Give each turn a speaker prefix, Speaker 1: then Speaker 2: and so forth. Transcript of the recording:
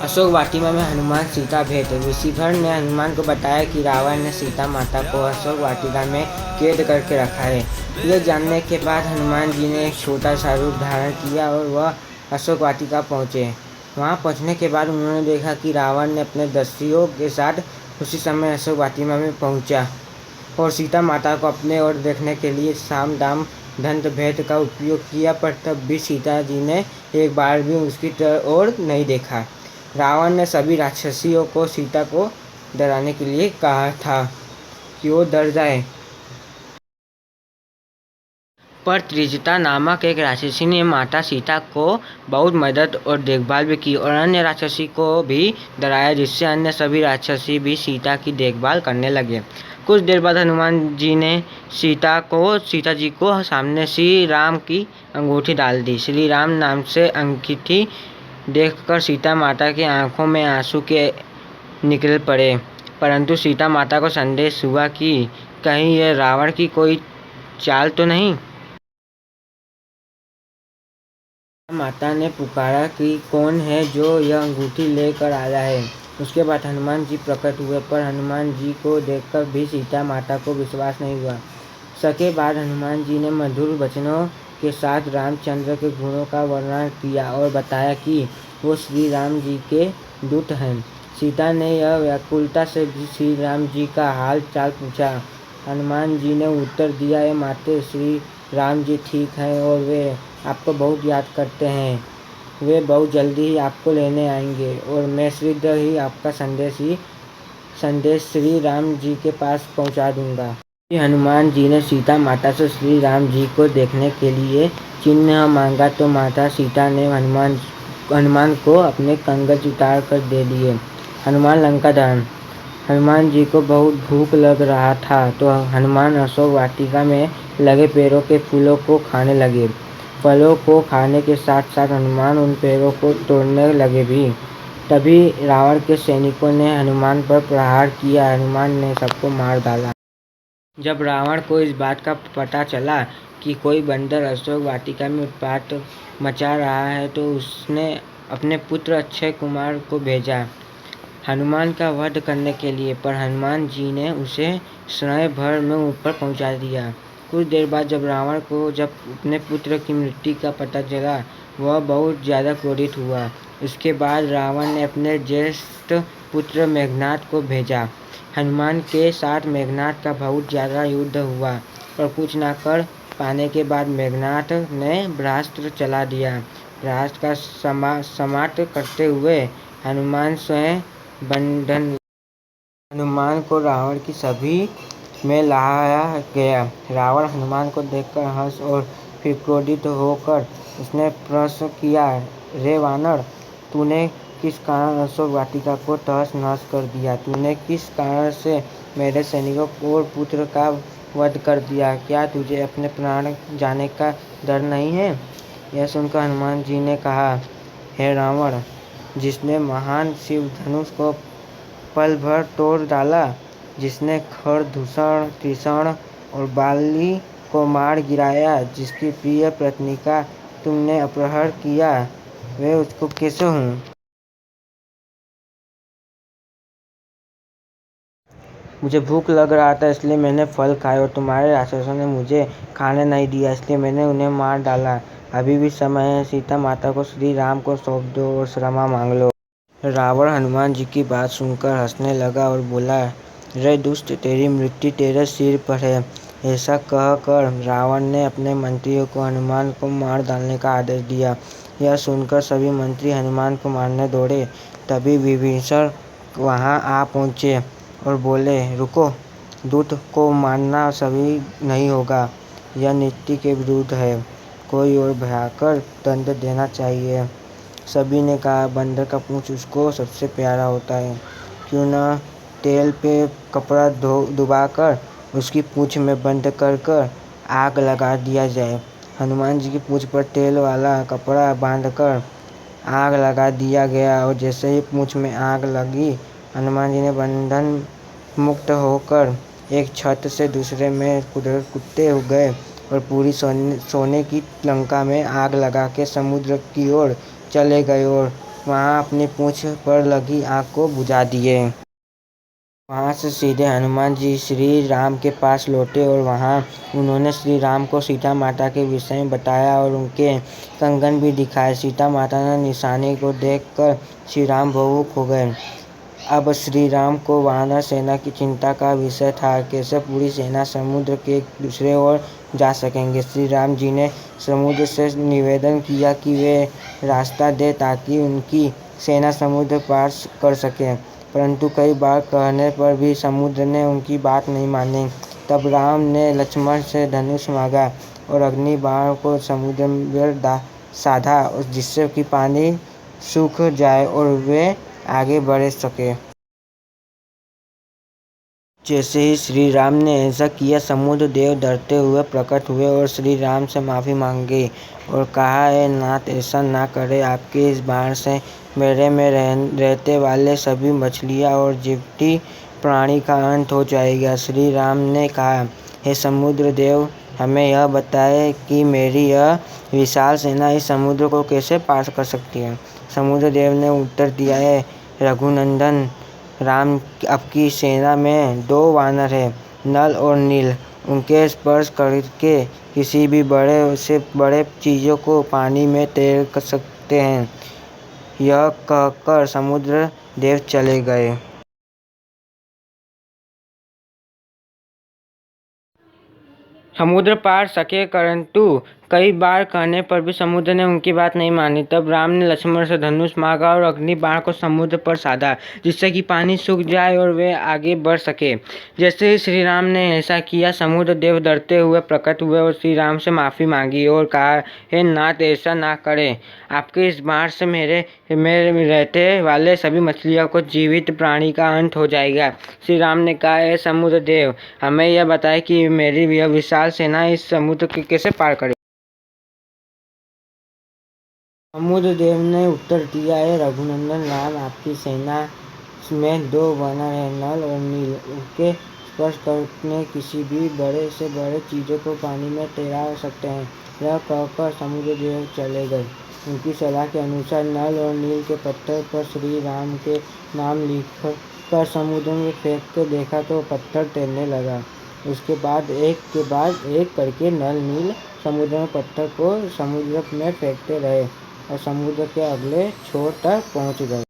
Speaker 1: अशोक वाटिका में हनुमान सीता भेंट। ऋषिधर ने हनुमान को बताया कि रावण ने सीता माता को अशोक वाटिका में कैद करके रखा है। यह जानने के बाद हनुमान जी ने एक छोटा सा रूप धारण किया और वह अशोक वाटिका पहुँचे। वहाँ पहुँचने के बाद उन्होंने देखा कि रावण ने अपने दस्युओं के साथ उसी समय अशोक वाटिका में पहुँचा और सीता माता को अपने ओर देखने के लिए साम दाम दंड भेद का उपयोग किया, पर तब भी सीता जी ने एक बार भी उसकी ओर नहीं देखा। रावण ने सभी राक्षसियों को सीता को डराने के लिए कहा था कि वो डर जाए, पर त्रिजटा नामक एक राक्षसी ने माता सीता को बहुत मदद और देखभाल भी की और अन्य राक्षसी को भी डराया, जिससे अन्य सभी राक्षसी भी सीता की देखभाल करने लगे। कुछ देर बाद हनुमान जी ने सीता जी को सामने श्री राम की अंगूठी डाल दी। श्री राम नाम से अंगूठी देखकर सीता माता की आंखों में आंसू के निकल पड़े, परंतु सीता माता को संदेह हुआ कि कहीं यह रावण की कोई चाल तो नहीं। माता ने पुकारा कि कौन है जो यह अंगूठी लेकर आया है। उसके बाद हनुमान जी प्रकट हुए, पर हनुमान जी को देखकर भी सीता माता को विश्वास नहीं हुआ। सके बाद हनुमान जी ने मधुर वचनों के साथ रामचंद्र के गुणों का वर्णन किया और बताया कि वो श्री राम जी के दूत हैं। सीता ने यह व्याकुलता से श्री राम जी का हाल चाल पूछा। हनुमान जी ने उत्तर दिया, ये माते श्री राम जी ठीक हैं और वे आपको बहुत याद करते हैं। वे बहुत जल्दी ही आपको लेने आएंगे और मैं शीघ्र ही आपका संदेश श्री राम जी के पास पहुंचा दूंगा। हनुमान जी ने सीता माता से श्री राम जी को देखने के लिए चिन्ह मांगा तो माता सीता ने हनुमान को अपने कंगन उतार कर दे दिए। हनुमान लंका दहन। हनुमान जी को बहुत भूख लग रहा था तो हनुमान अशोक वाटिका में लगे पेड़ों के फूलों को खाने लगे। फलों को खाने के साथ साथ हनुमान उन पेड़ों को तोड़ने लगे भी। तभी रावण के सैनिकों ने हनुमान पर प्रहार किया। हनुमान ने सबको मार डाला। जब रावण को इस बात का पता चला कि कोई बंदर अशोक वाटिका में उत्पात मचा रहा है तो उसने अपने पुत्र अक्षय कुमार को भेजा हनुमान का वध करने के लिए, पर हनुमान जी ने उसे क्षण भर में ऊपर पहुंचा दिया। कुछ देर बाद जब रावण को अपने पुत्र की मृत्यु का पता चला, वह बहुत ज़्यादा क्रोधित हुआ। इसके बाद रावण ने अपने ज्येष्ठ पुत्र मेघनाद को भेजा। हनुमान के साथ मेघनाद का बहुत ज़्यादा युद्ध हुआ, पर कुछ न कर पाने के बाद मेघनाद ने ब्रह्मास्त्र चला दिया। ब्रह्मास्त्र का समाप्त करते हुए हनुमान स्वयं बंधन। हनुमान को रावण की सभी में लाया गया। रावण हनुमान को देखकर हंस और फिर क्रोधित होकर उसने प्रश्न किया, रे वानर, तूने किस कारण अशोक वाटिका को तहस नहस कर दिया? तूने किस कारण से मेरे सैनिकों और पुत्र का वध कर दिया? क्या तुझे अपने प्राण जाने का डर नहीं है? यह सुनकर हनुमान जी ने कहा, हे रावण, जिसने महान शिव धनुष को पल भर तोड़ डाला, जिसने खरदूषण, त्रिशण और बाली को मार गिराया, जिसकी प्रिय पत्नी का तुमने अपहरण किया, वे उसको कैसे हूँ? मुझे भूख लग रहा था इसलिए मैंने फल खाए और तुम्हारे राक्षसों ने मुझे खाने नहीं दिया, इसलिए मैंने उन्हें मार डाला। अभी भी समय है, सीता माता को श्री राम को सौंप दो और क्षमा मांग लो। रावण हनुमान जी की बात सुनकर हंसने लगा और बोला, रे दुष्ट, तेरी मृत्यु तेरे सिर पर है। ऐसा कहकर रावण ने अपने मंत्रियों को हनुमान को मार डालने का आदेश दिया। यह सुनकर सभी मंत्री हनुमान को मारने दौड़े। तभी विभीषण वहां आ पहुंचे और बोले, रुको, दूत को मारना सही नहीं होगा, यह नीति के विरुद्ध है, कोई और भयंकर दंड देना चाहिए। सभी ने कहा, बंदर का पूंछ उसको सबसे प्यारा होता है, क्यों न तेल पे कपड़ा डुबाकर उसकी पूंछ में बंद कर आग लगा दिया जाए। हनुमान जी की पूंछ पर तेल वाला कपड़ा बांधकर आग लगा दिया गया और जैसे ही पूंछ में आग लगी, हनुमान जी ने बंधन मुक्त होकर एक छत से दूसरे में कूदते गए और पूरी सोने की लंका में आग लगा के समुद्र की ओर चले गए और वहां अपनी पूंछ पर लगी आग को बुझा दिए। वहां से सीधे हनुमान जी श्री राम के पास लौटे और वहां उन्होंने श्री राम को सीता माता के विषय में बताया और उनके कंगन भी दिखाए। सीता माता ने निशानी को देखकर श्री राम भावुक हो गए। अब श्री राम को वानर सेना की चिंता का विषय था, कैसे पूरी सेना समुद्र के दूसरे ओर जा सकेंगे। श्री राम जी ने समुद्र से निवेदन किया कि वे रास्ता दे ताकि उनकी सेना समुद्र पार कर सके, परंतु कई बार कहने पर भी समुद्र ने उनकी बात नहीं मानी। तब राम ने लक्ष्मण से धनुष मांगा और अग्नि बाण को समुद्र में साधा, जिससे कि पानी सूख जाए और वे आगे बढ़ सके। जैसे ही श्री राम ने ऐसा किया, समुद्र देव डरते हुए प्रकट हुए और श्री राम से माफ़ी मांगी और कहा, हे नाथ, ऐसा ना करें। आपके इस बाण से मेरे में रहते वाले सभी मछलियाँ और जीवती प्राणी का अंत हो जाएगा। श्री राम ने कहा, हे समुद्र देव, हमें यह बताएं कि मेरी यह विशाल सेना इस समुद्र को कैसे पार कर सकती है। समुद्र देव ने उत्तर दिया, है रघुनंदन राम, आपकी सेना में 2 वानर हैं, नल और नील। उनके स्पर्श करके किसी भी बड़े से बड़े चीज़ों को पानी में तैर कर सकते हैं। यह कहकर समुद्र देव चले गए। समुद्र पार सके, परंतु कई बार कहने पर भी समुद्र ने उनकी बात नहीं मानी। तब राम ने लक्ष्मण से धनुष मांगा और अग्नि बाण को समुद्र पर साधा, जिससे कि पानी सूख जाए और वे आगे बढ़ सके। जैसे ही श्री राम ने ऐसा किया, समुद्र देव डरते हुए प्रकट हुए और श्री राम से माफ़ी मांगी और कहा, हे नाथ, ऐसा ना करें। आपके इस बाण से मेरे में रहते वाले सभी मछलियों को जीवित प्राणी का अंत हो जाएगा। श्री राम ने कहा, हे समुद्र देव, हमें यह बताएं कि मेरी यह विशाल सेना इस समुद्र को कैसे पार करे। समुद्र देव ने उत्तर दिया, है रघुनंदन राम, आपकी सेना में 2 वानर हैं, नल और नील। उनके स्पर्श करने किसी भी बड़े से बड़े चीज़ों को पानी में तैरा सकते हैं। यह कहकर समुद्र देव चले गए। उनकी सलाह के अनुसार नल और नील के पत्थर पर श्री राम के नाम लिख कर समुद्र में फेंक के देखा तो पत्थर तैरने लगा। उसके बाद एक के बाद एक करके नल नील समुद्र में पत्थर को समुद्र में फेंकते रहे और समुद्र के अगले छोर तक पहुंच गए।